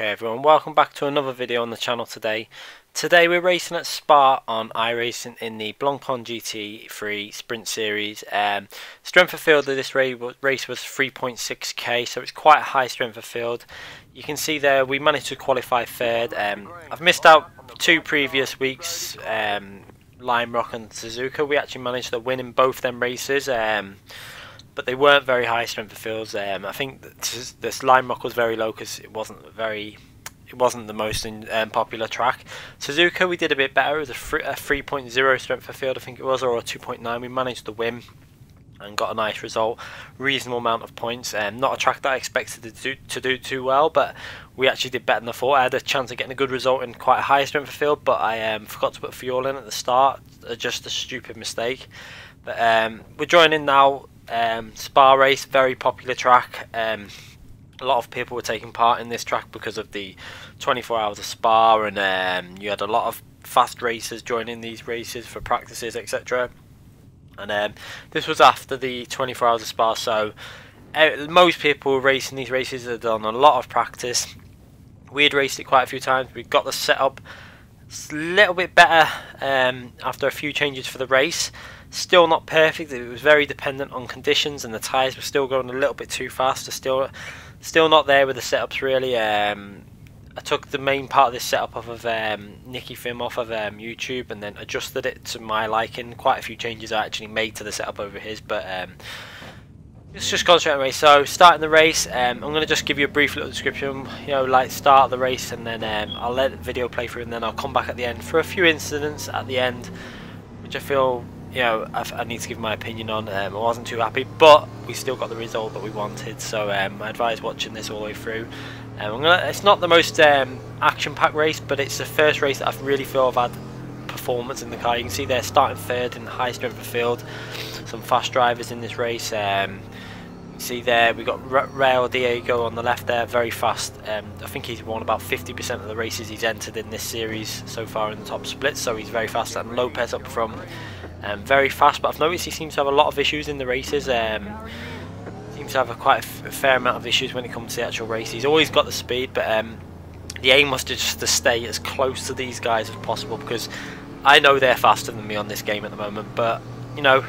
Okay everyone, welcome back to another video on the channel today. Today we're racing at Spa on Iracing in the Blancpain GT3 Sprint Series. Strength of field of this race was 3.6K, so it's quite a high strength of field. You can see there we managed to qualify third. I've missed out two previous weeks, Lime Rock and Suzuka. We actually managed to win in both them races. But they weren't very high strength of fields. I think this Lime Rock was very low because it wasn't the most popular track. Suzuka we did a bit better. It was a 3.0 strength of field, I think it was, or a 2.9. We managed to win and got a nice result, reasonable amount of points. Not a track that I expected to do too well, but we actually did better than I thought. I had a chance of getting a good result in quite a high strength of field, but I forgot to put fuel in at the start. Just a stupid mistake. But we're joining now. Spa race, very popular track. A lot of people were taking part in this track because of the 24 hours of Spa, and you had a lot of fast racers joining these races for practices, etc. And this was after the 24 hours of Spa, so most people racing these races had done a lot of practice. We had raced it quite a few times. We got the setup a little bit better after a few changes for the race. Still not perfect. It was very dependent on conditions, and the tyres were still going a little bit too fast. Still not there with the setups really. I took the main part of this setup off of Nicky Film off of YouTube, and then adjusted it to my liking. Quite a few changes I actually made to the setup over his, but let's just concentrate on the race. So starting the race, I'm going to just give you a brief little description, like start the race, and then I'll let the video play through, and then I'll come back at the end for a few incidents at the end, which I feel I need to give my opinion on. I wasn't too happy, but we still got the result that we wanted, so I advise watching this all the way through. It's not the most action-packed race, but it's the first race that I really feel I've had performance in the car. You can see they're starting third in the high strength of field. Some fast drivers in this race. You see there we got Raul Diego on the left there, very fast. I think he's won about 50% of the races he's entered in this series so far in the top split, so he's very fast. And Lopez up front, very fast, but I've noticed he seems to have a lot of issues in the races. Seems to have quite a fair amount of issues when it comes to the actual race. He's always got the speed, but the aim was just to stay as close to these guys as possible, because I know they're faster than me on this game at the moment, but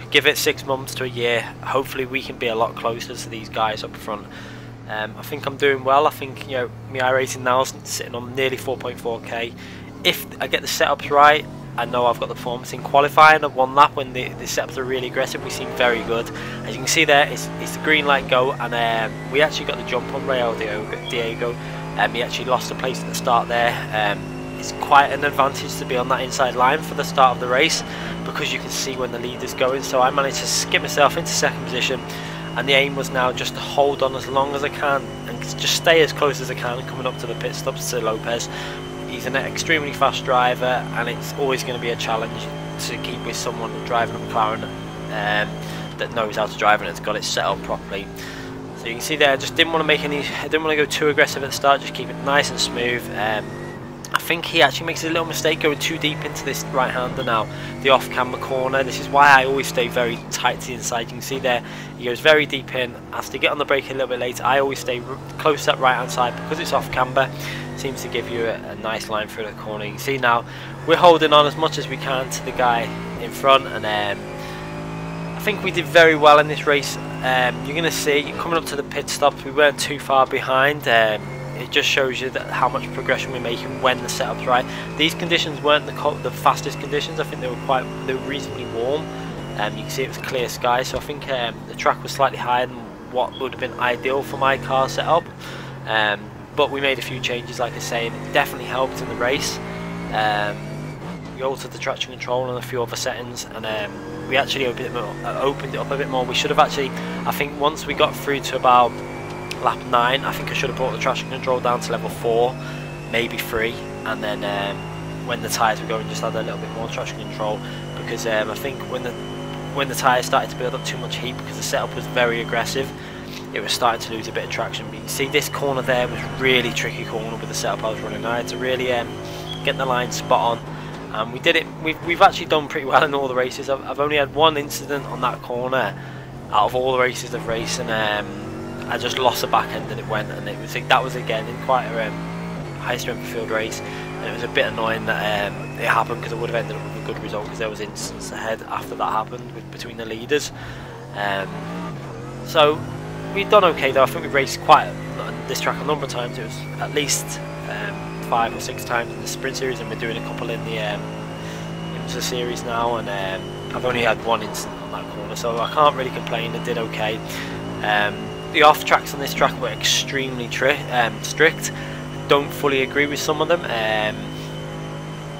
give it 6 months to a year, hopefully we can be a lot closer to these guys up front. I think I'm doing well. I think my Iracing now is sitting on nearly 4.4k. If I get the setups right, I know I've got the performance. In qualifying at one lap when the setups are really aggressive, we seem very good. As you can see there, it's the green light go, and we actually got the jump on Raul Diego. He actually lost a place at the start there. It's quite an advantage to be on that inside line for the start of the race, because you can see when the leader's going. So I managed to skip myself into second position, and the aim was now just to hold on as long as I can and just stay as close as I can coming up to the pit stops to Lopez. He's an extremely fast driver, and it's always going to be a challenge to keep with someone driving a McLaren that knows how to drive and has got it set up properly. So you can see there, I just didn't want to go too aggressive at the start, just keep it nice and smooth. I think he actually makes a little mistake going too deep into this right-hander now, the off-camber corner. This is why I always stay very tight to the inside. You can see there, he goes very deep in. Has to get on the brake a little bit later. I always stay close to that right-hand side because it's off-camber. Seems to give you a nice line through the corner. You can see now, we're holding on as much as we can to the guy in front, and I think we did very well in this race. You're going to see, coming up to the pit stops, we weren't too far behind. It just shows you that how much progression we're making when the setup's right. These conditions weren't the fastest conditions. I think they were reasonably warm. You can see it was clear sky, so I think the track was slightly higher than what would have been ideal for my car setup. But we made a few changes, like I say, and it definitely helped in the race. We altered the traction control and a few other settings, and we actually opened it up a bit more. We should have actually, I think once we got through to about lap 9, I think I should have brought the traction control down to level 4, maybe 3, and then when the tyres were going, just add a little bit more traction control, because I think when the tyres started to build up too much heat, because the setup was very aggressive, it was starting to lose a bit of traction. But you can see this corner there was really tricky corner with the setup I was running. I had to really get the line spot on, and we did it. We've actually done pretty well in all the races. I've only had one incident on that corner out of all the races I've raced, and I just lost the back end and it went, and it was that was again in quite a high strength of field race, and it was a bit annoying that it happened, because I would have ended up with a good result, because there was instance ahead after that happened between the leaders. So we've done okay though. I think we've raced quite on this track a number of times. It was at least 5 or 6 times in the sprint series, and we're doing a couple in the IMSA series now, and I've only had one incident on that corner, so I can't really complain. I did okay. The off tracks on this track were extremely strict. Don't fully agree with some of them.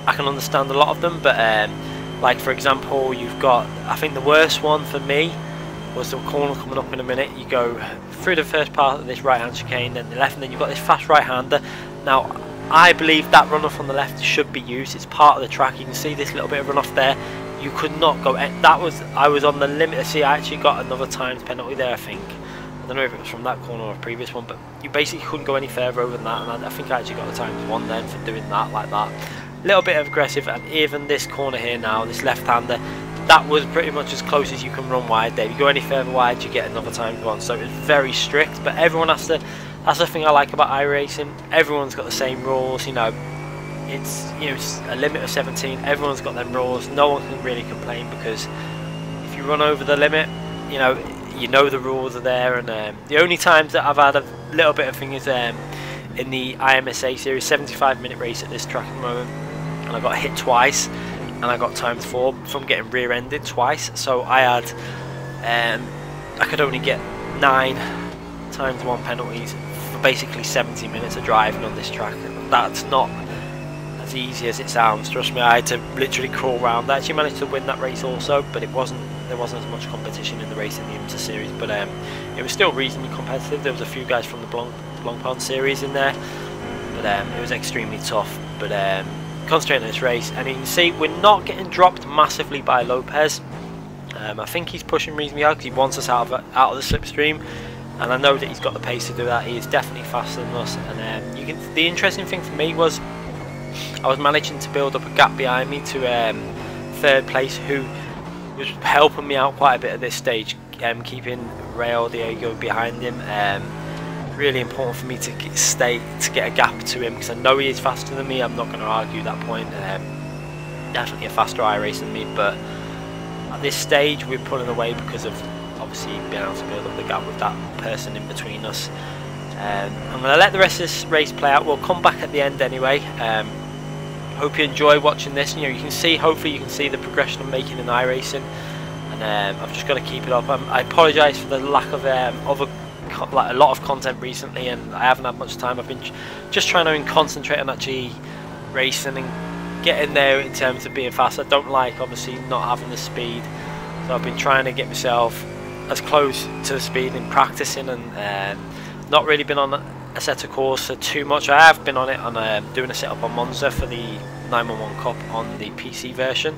I can understand a lot of them, but like for example, you've got, I think the worst one for me was the corner coming up in a minute. You go through the first part of this right hand chicane, then the left, and then you've got this fast right hander. Now I believe that runoff on the left should be used. It's part of the track. You can see this little bit of runoff there. You could not go, I was on the limit. See, I actually got another times penalty there, I think. I don't know if it was from that corner or a previous one, but you basically couldn't go any further over than that, and I think I actually got the times 1 then for doing that like that. Little bit of aggressive, and even this corner here now, this left-hander, that was pretty much as close as you can run wide there. If you go any further wide, you get another times 1, so it's very strict, but everyone has to, that's the thing I like about iRacing, everyone's got the same rules, you know, it's a limit of 17, everyone's got them rules, no one can really complain, because if you run over the limit, you know the rules are there. And the only times that I've had a little bit of thing is in the IMSA series, 75-minute race at this track at the moment, and I got hit twice, and I got times 4 from getting rear-ended twice. So I had I could only get 9 times 1 penalties for basically 70 minutes of driving on this track. That's not as easy as it sounds, trust me. I had to literally crawl around. I actually managed to win that race also, but there wasn't as much competition in the race in the IMSA series, but it was still reasonably competitive. There was a few guys from the Blancpain series in there, but it was extremely tough. But concentrating on this race, and you can see we're not getting dropped massively by Lopez. I think he's pushing reasonably hard because he wants us out of the slipstream, and I know that he's got the pace to do that. He is definitely faster than us, and the interesting thing for me was I was managing to build up a gap behind me to 3rd place, who was helping me out quite a bit at this stage, keeping Rail Diego behind him. Really important for me to get a gap to him, because I know he is faster than me. I'm not going to argue that point. Definitely a faster iRacer than me, but at this stage we're pulling away because of obviously being able to build up the gap with that person in between us. I'm going to let the rest of this race play out. We'll come back at the end anyway. Hope you enjoy watching this. You can see, hopefully you can see the progression I'm making in iRacing, and I've just got to keep it up. I apologise for the lack of a lot of content recently, and I haven't had much time. I've been just trying to concentrate on actually racing and getting there in terms of being fast. I don't like obviously not having the speed, so I've been trying to get myself as close to the speed in practicing, and not really been on a set of course for too much. I have been on it on doing a setup on Monza for the 911 Cup on the PC version.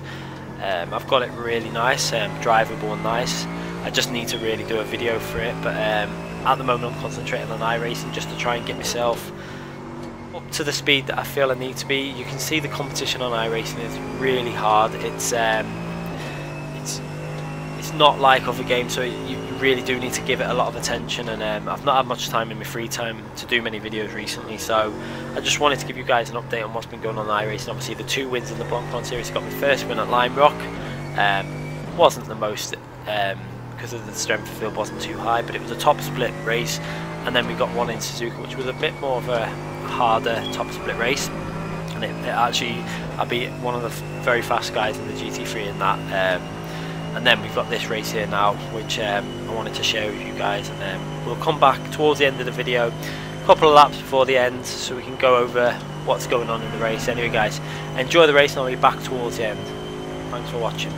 I've got it really nice, drivable and nice. I just need to really do a video for it, but at the moment I'm concentrating on iRacing just to try and get myself up to the speed that I feel I need to be. You can see the competition on iRacing is really hard. It's not like other games, so you really do need to give it a lot of attention, and I've not had much time in my free time to do many videos recently, so I just wanted to give you guys an update on what's been going on in iRacing. Obviously the 2 wins in the Blancpain series, got my first win at Lime Rock. Wasn't the most because of the strength of the field wasn't too high, but it was a top split race, and then we got one in Suzuka, which was a bit more of a harder top split race, and it actually I beat one of the very fast guys in the GT3 in that. And then we've got this race here now, which I wanted to share with you guys, and then we'll come back towards the end of the video, a couple of laps before the end, so we can go over what's going on in the race. Anyway guys, enjoy the race, and I'll be back towards the end. Thanks for watching.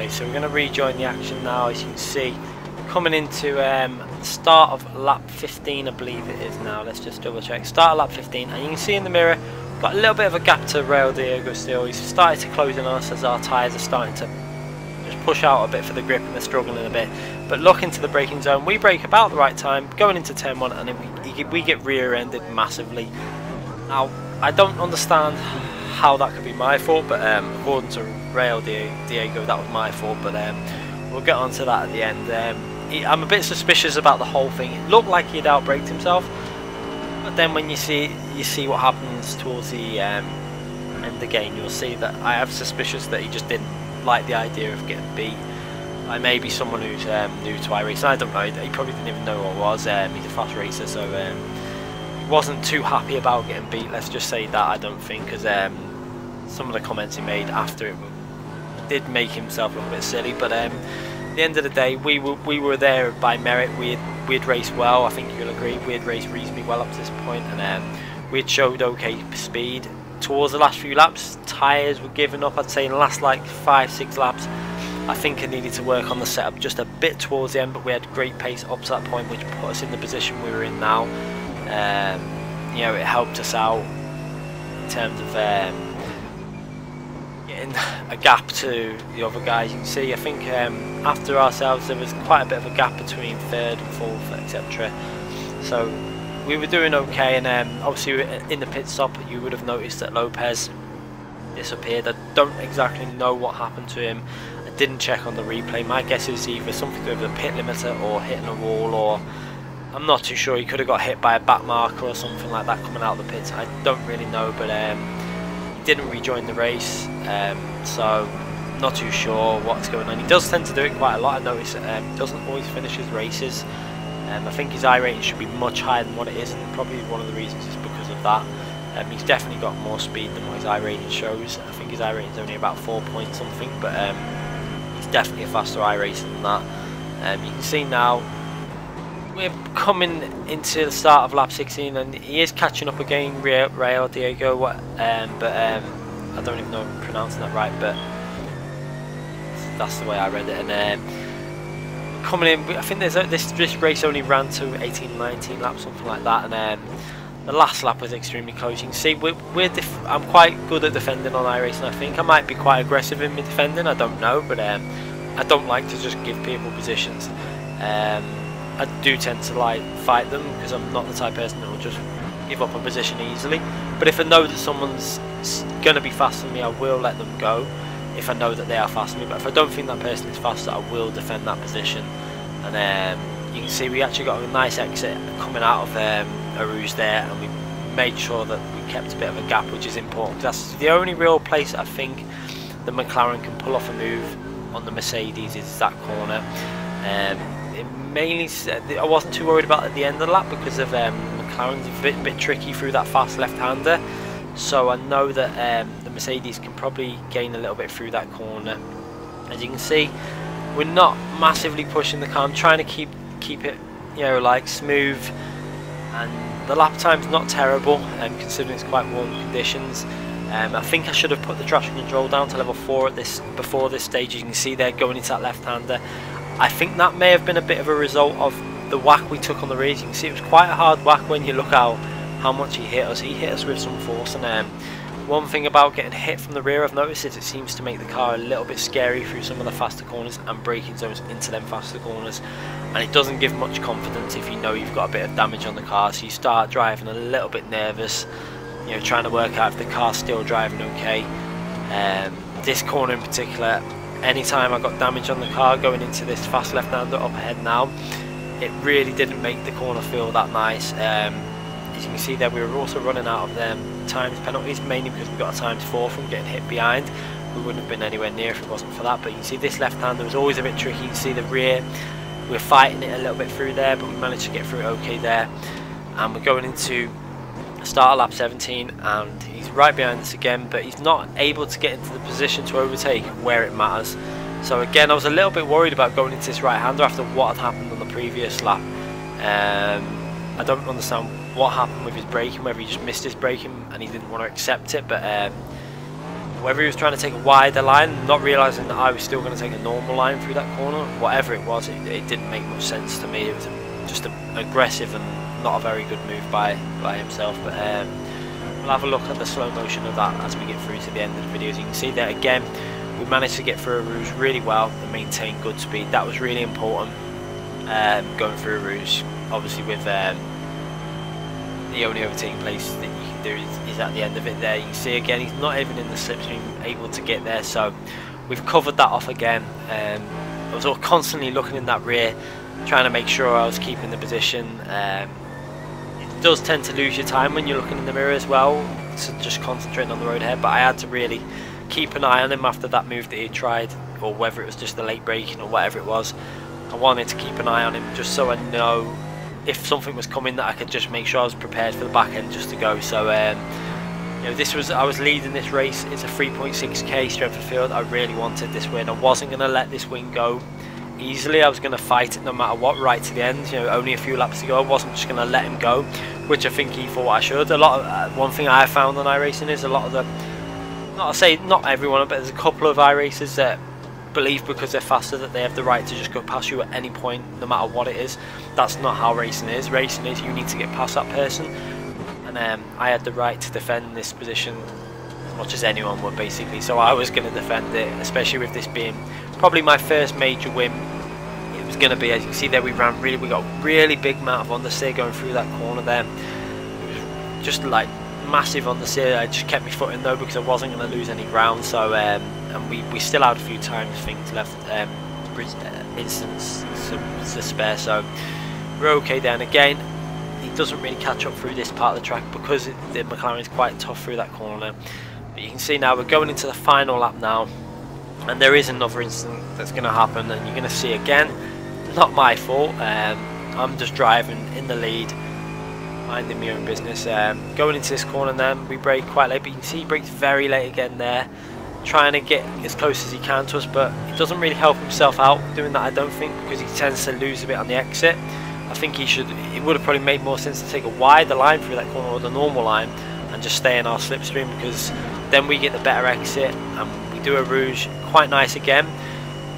Okay, so we're going to rejoin the action now. As you can see, coming into start of lap 15, I believe it is now. Let's just double check. Start of lap 15, and you can see in the mirror, got a little bit of a gap to Rail Diego still. He's started to close in on us as our tyres are starting to just push out a bit for the grip, and they're struggling a bit. But look into the braking zone. We brake about the right time, going into turn 1, and then we get rear-ended massively. Now, I don't understand how that could be my fault, but according to Rail Diego, that was my fault. But we'll get on to that at the end. I'm a bit suspicious about the whole thing. It looked like he'd outbraked himself, but then when you see what happens towards the end of the game, you'll see that I have suspicious that he just didn't like the idea of getting beat. I may be someone who's new to iRacing. I don't know. He probably didn't even know who I was. He's a fast racer, so he wasn't too happy about getting beat. Let's just say that. I don't think, because some of the comments he made after it did make himself look a bit silly. But at the end of the day, we were there by merit. We'd raced well. I think you'll agree. We'd raced reasonably well up to this point, and we'd showed okay speed. Towards the last few laps, tyres were giving up. I'd say in the last like 5-6 laps, I think I needed to work on the setup just a bit towards the end, but we had great pace up to that point, which put us in the position we were in now. You know, it helped us out in terms of getting a gap to the other guys. You can see, I think after ourselves there was quite a bit of a gap between 3rd and 4th, etc. So we were doing okay, and obviously in the pit stop you would have noticed that Lopez disappeared. I don't exactly know what happened to him. I didn't check on the replay. My guess is either something to do with the pit limiter or hitting a wall, or I'm not too sure. He could have got hit by a back marker or something like that coming out of the pits. I don't really know, but he didn't rejoin the race, so not too sure what's going on. He does tend to do it quite a lot. I notice he doesn't always finish his races. I think his I rating should be much higher than what it is, and probably one of the reasons is because of that. He's definitely got more speed than what his I rating shows. I think his I rating is only about 4 point something, but he's definitely a faster I racer than that. You can see now we're coming into the start of lap 16, and he is catching up again, Rail Diego. But I don't even know if I'm pronouncing that right, but that's the way I read it. And coming in, I think this race only ran to 18-19 laps, something like that, and the last lap was extremely close. You can see I'm quite good at defending on iRacing. I think I might be quite aggressive in my defending, I don't know, but I don't like to just give people positions. I do tend to like fight them, because I'm not the type of person that will just give up a position easily. But if I know that someone's going to be faster than me, I will let them go if I know that they are faster than me. But if I don't think that person is faster, I will defend that position. And you can see we actually got a nice exit coming out of Arouge there, and we made sure that we kept a bit of a gap, which is important. That's the only real place I think the McLaren can pull off a move on the Mercedes, is that corner. It mainly, I wasn't too worried about at the end of the lap, because of McLaren's a bit tricky through that fast left-hander. So I know that the Mercedes can probably gain a little bit through that corner. As you can see, we're not massively pushing the car. I'm trying to keep it, you know, like smooth, and the lap time's not terrible, considering it's quite warm conditions. I think I should have put the traction control down to level 4 at before this stage. You can see they're going into that left-hander. I think that may have been a bit of a result of the whack we took on the rears. You can see it was quite a hard whack when you look how much he hit us. He hit us with some force, and one thing about getting hit from the rear I've noticed is it seems to make the car a little bit scary through some of the faster corners and braking zones into them faster corners, and it doesn't give much confidence if you know you've got a bit of damage on the car, so you start driving a little bit nervous, you know, trying to work out if the car's still driving okay. This corner in particular, anytime I got damage on the car going into this fast left-hander up ahead now, it really didn't make the corner feel that nice. As you can see there, we were also running out of them times penalties, mainly because we got a ×4 from getting hit behind. We wouldn't have been anywhere near if it wasn't for that. But you can see this left-hander was always a bit tricky. You can see the rear, we're fighting it a little bit through there, but we managed to get through it okay there. And we're going into start of lap 17, and he's right behind us again, but he's not able to get into the position to overtake where it matters. So again, I was a little bit worried about going into this right-hander after what had happened on the previous lap. I don't understand what happened with his braking, whether he just missed his braking and he didn't want to accept it, but Whether he was trying to take a wider line, not realising that I was still going to take a normal line through that corner, whatever it was, it didn't make much sense to me. It was just an aggressive and not a very good move by himself. But we'll have a look at the slow motion of that as we get through to the end of the video. As you can see there again, we managed to get through a rouge really well and maintain good speed. That was really important, going through a rouge. Obviously with the only overtaking place that you can do is at the end of it there. You can see again he's not even in the slipstream able to get there, so we've covered that off again. I was constantly looking in that rear, trying to make sure I was keeping the position. It does tend to lose your time when you're looking in the mirror as well, so just concentrating on the road ahead, but I had to really keep an eye on him after that move that he tried, or whether it was just the late braking or whatever it was. I wanted to keep an eye on him just so I know if something was coming that I could just make sure I was prepared for the back end just to go. So you know, I was leading this race. It's a 3.6K strength of field. I really wanted this win. I wasn't going to let this win go easily. I was going to fight it no matter what right to the end. You know, only a few laps to go. I wasn't just going to let him go, which I think he thought I should. A lot of one thing I found on iRacing is a lot of the, not everyone, but there's a couple of iRacers that believe because they're faster that they have the right to just go past you at any point, no matter what it is. That's not how racing is. Racing is you need to get past that person, and I had the right to defend this position as much as anyone would basically, so I was going to defend it, especially with this being probably my first major win. It was going to be, as you can see there, we got a really big amount of understeer going through that corner there. It was just like massive understeer. I just kept my foot in though because I wasn't going to lose any ground. So and we still had a few things left, instance to spare, so we're okay then. Again, he doesn't really catch up through this part of the track because the McLaren is quite tough through that corner. But you can see now we're going into the final lap now, and there is another incident that's going to happen, and you're going to see again, not my fault. I'm just driving in the lead, minding my own business. Going into this corner then, we brake quite late, but you can see he brakes very late again there, trying to get as close as he can to us, but he doesn't really help himself out doing that, I don't think, because he tends to lose a bit on the exit. I think it would have probably made more sense to take a wider line through that corner or the normal line and just stay in our slipstream, because then we get the better exit and we do a rouge quite nice again.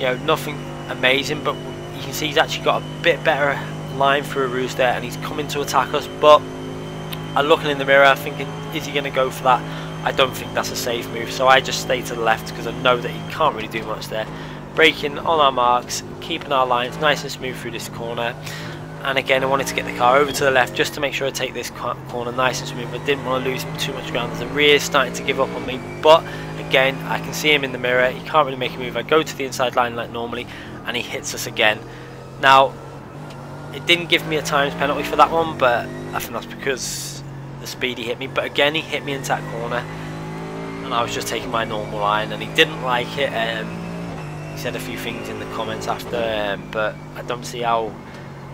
You know, nothing amazing, but you can see he's actually got a bit better line through a rouge there, and he's coming to attack us. But I'm looking in the mirror thinking, is he going to go for that? I don't think that's a safe move, so I just stay to the left because I know that he can't really do much there. Braking on our marks, keeping our lines nice and smooth through this corner. And again, I wanted to get the car over to the left just to make sure I take this corner nice and smooth. I didn't want to lose too much ground as the rear is starting to give up on me. But again, I can see him in the mirror. He can't really make a move. I go to the inside line like normally, and he hits us again. Now, it didn't give me a times penalty for that one, but I think that's because the speed he hit me. But again, he hit me into that corner, and I was just taking my normal line, and he didn't like it. He said a few things in the comments after, but I don't see how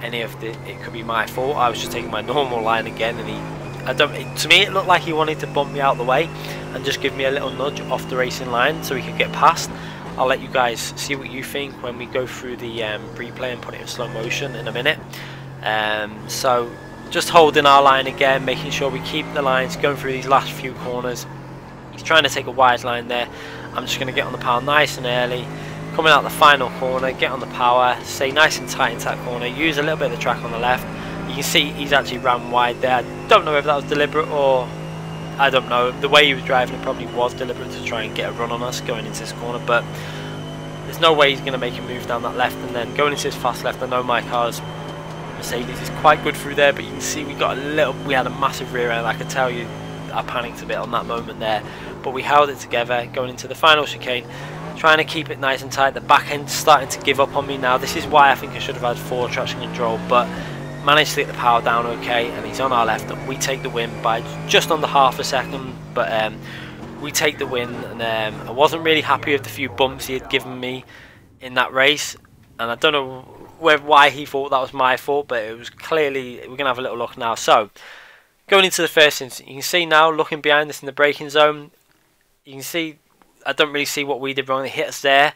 any of it could be my fault. I was just taking my normal line again, and to me it looked like he wanted to bump me out of the way and just give me a little nudge off the racing line so he could get past. I'll let you guys see what you think when we go through the replay and put it in slow motion in a minute. So just holding our line again, making sure we keep the lines going through these last few corners. He's trying to take a wide line there. I'm just going to get on the power nice and early, coming out the final corner, get on the power, stay nice and tight into that corner, use a little bit of the track on the left. You can see he's actually ran wide there. I don't know if that was deliberate or I don't know. The way he was driving, it probably was deliberate to try and get a run on us going into this corner, but there's no way he's going to make a move down that left. And then going into this fast left, I know my car's Mercedes is quite good through there, but you can see we had a massive rear end. I could tell you I panicked a bit on that moment there, but we held it together going into the final chicane, trying to keep it nice and tight. The back end's starting to give up on me now. This is why I think I should have had 4 traction control, but managed to get the power down okay, and he's on our left, and we take the win by just under half a second. But we take the win, and I wasn't really happy with the few bumps he had given me in that race, and I don't know why he thought that was my fault, but it was clearly. We're gonna have a little look now. So going into the first instance, you can see now, looking behind us in the braking zone, you can see I don't really see what we did wrong. He hit us there.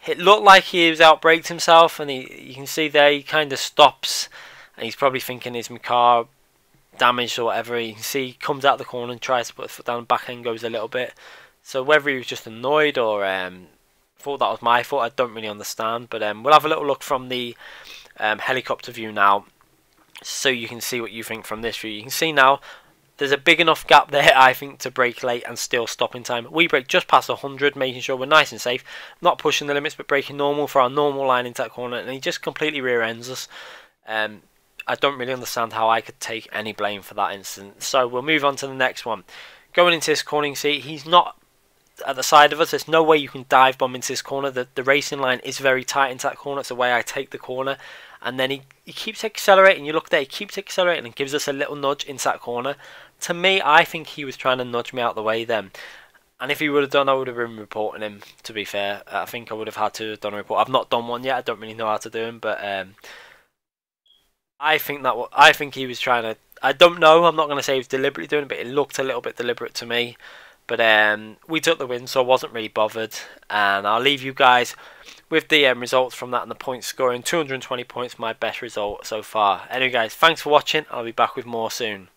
It looked like he was out-braked himself, and you can see there he kind of stops, and he's probably thinking, is my car damaged or whatever. You can see he comes out the corner and tries to put his foot down, the back end goes a little bit. So whether he was just annoyed or thought that was my fault, I don't really understand. But we'll have a little look from the helicopter view now, so you can see what you think from this view. You can see now there's a big enough gap there, I think, to brake late and still stop in time. We brake just past 100, making sure we're nice and safe, not pushing the limits, but braking normal for our normal line into that corner, and he just completely rear ends us. I don't really understand how I could take any blame for that incident. So we'll move on to the next one. Going into this corner, you can see he's not at the side of us. There's no way you can dive bomb into this corner. The racing line is very tight into that corner. It's the way I take the corner. And then he keeps accelerating. You look there, he keeps accelerating and gives us a little nudge into that corner. To me, I think he was trying to nudge me out the way then. And if he would have done, I would have been reporting him, to be fair. I think I would have had to have done a report. I've not done one yet. I don't really know how to do them. But I think he was trying to... I don't know. I'm not going to say he was deliberately doing it, but it looked a little bit deliberate to me. But we took the win, so I wasn't really bothered. And I'll leave you guys with the results from that and the point scoring. 220 points, my best result so far. Anyway, guys, thanks for watching. I'll be back with more soon.